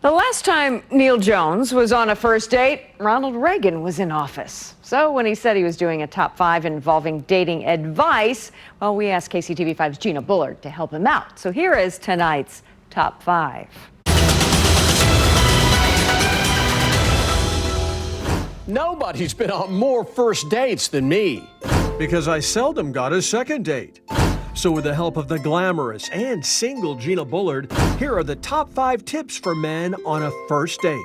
The last time Neal Jones was on a first date, Ronald Reagan was in office. So when he said he was doing a top 5 involving dating advice, well, we asked KCTV5's Gina Bullard to help him out. So here is tonight's top 5. Nobody's been on more first dates than me. Because I seldom got a second date. So with the help of the glamorous and single Gina Bullard, here are the top 5 tips for men on a first date.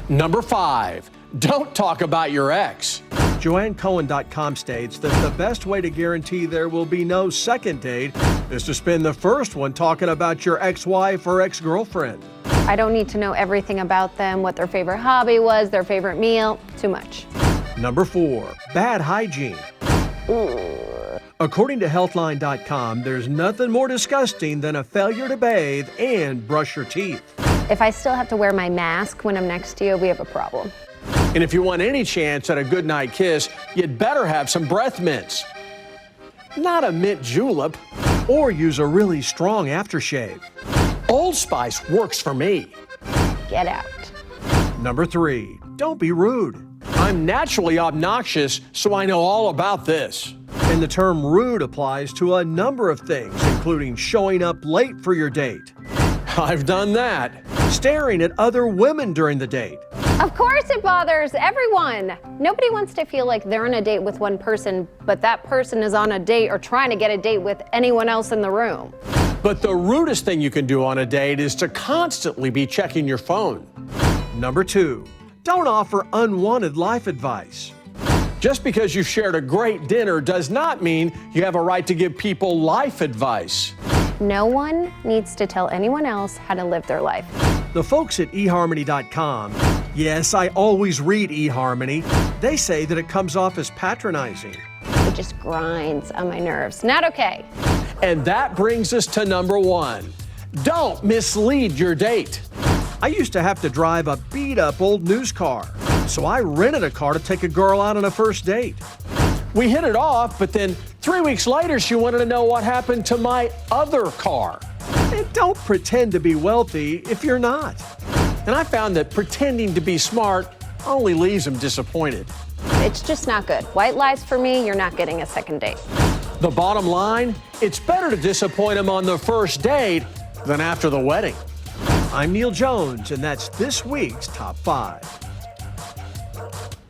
Number 5, don't talk about your ex. JoanneCohen.com states that the best way to guarantee there will be no second date is to spend the first one talking about your ex-wife or ex-girlfriend. I don't need to know everything about them, what their favorite hobby was, their favorite meal, too much. Number 4, bad hygiene. According to Healthline.com, there's nothing more disgusting than a failure to bathe and brush your teeth. If I still have to wear my mask when I'm next to you, we have a problem. And if you want any chance at a goodnight kiss, you'd better have some breath mints. Not a mint julep. Or use a really strong aftershave. Old Spice works for me. Get out. Number 3, don't be rude. I'm naturally obnoxious, so I know all about this. And the term rude applies to a number of things, including showing up late for your date. I've done that. Staring at other women during the date. Of course it bothers everyone. Nobody wants to feel like they're on a date with one person, but that person is on a date or trying to get a date with anyone else in the room. But the rudest thing you can do on a date is to constantly be checking your phone. Number 2, don't offer unwanted life advice. Just because you've shared a great dinner does not mean you have a right to give people life advice. No one needs to tell anyone else how to live their life. The folks at eHarmony.com, yes, I always read eHarmony, they say that it comes off as patronizing. It just grinds on my nerves. Not okay. And that brings us to number 1. Don't mislead your date. I used to have to drive a beat-up old news car, so I rented a car to take a girl out on a first date. We hit it off, but then 3 weeks later, she wanted to know what happened to my other car. And don't pretend to be wealthy if you're not. And I found that pretending to be smart only leaves them disappointed. It's just not good. White lies for me, you're not getting a second date. The bottom line, it's better to disappoint them on the first date than after the wedding. I'm Neal Jones, and that's this week's Top 5.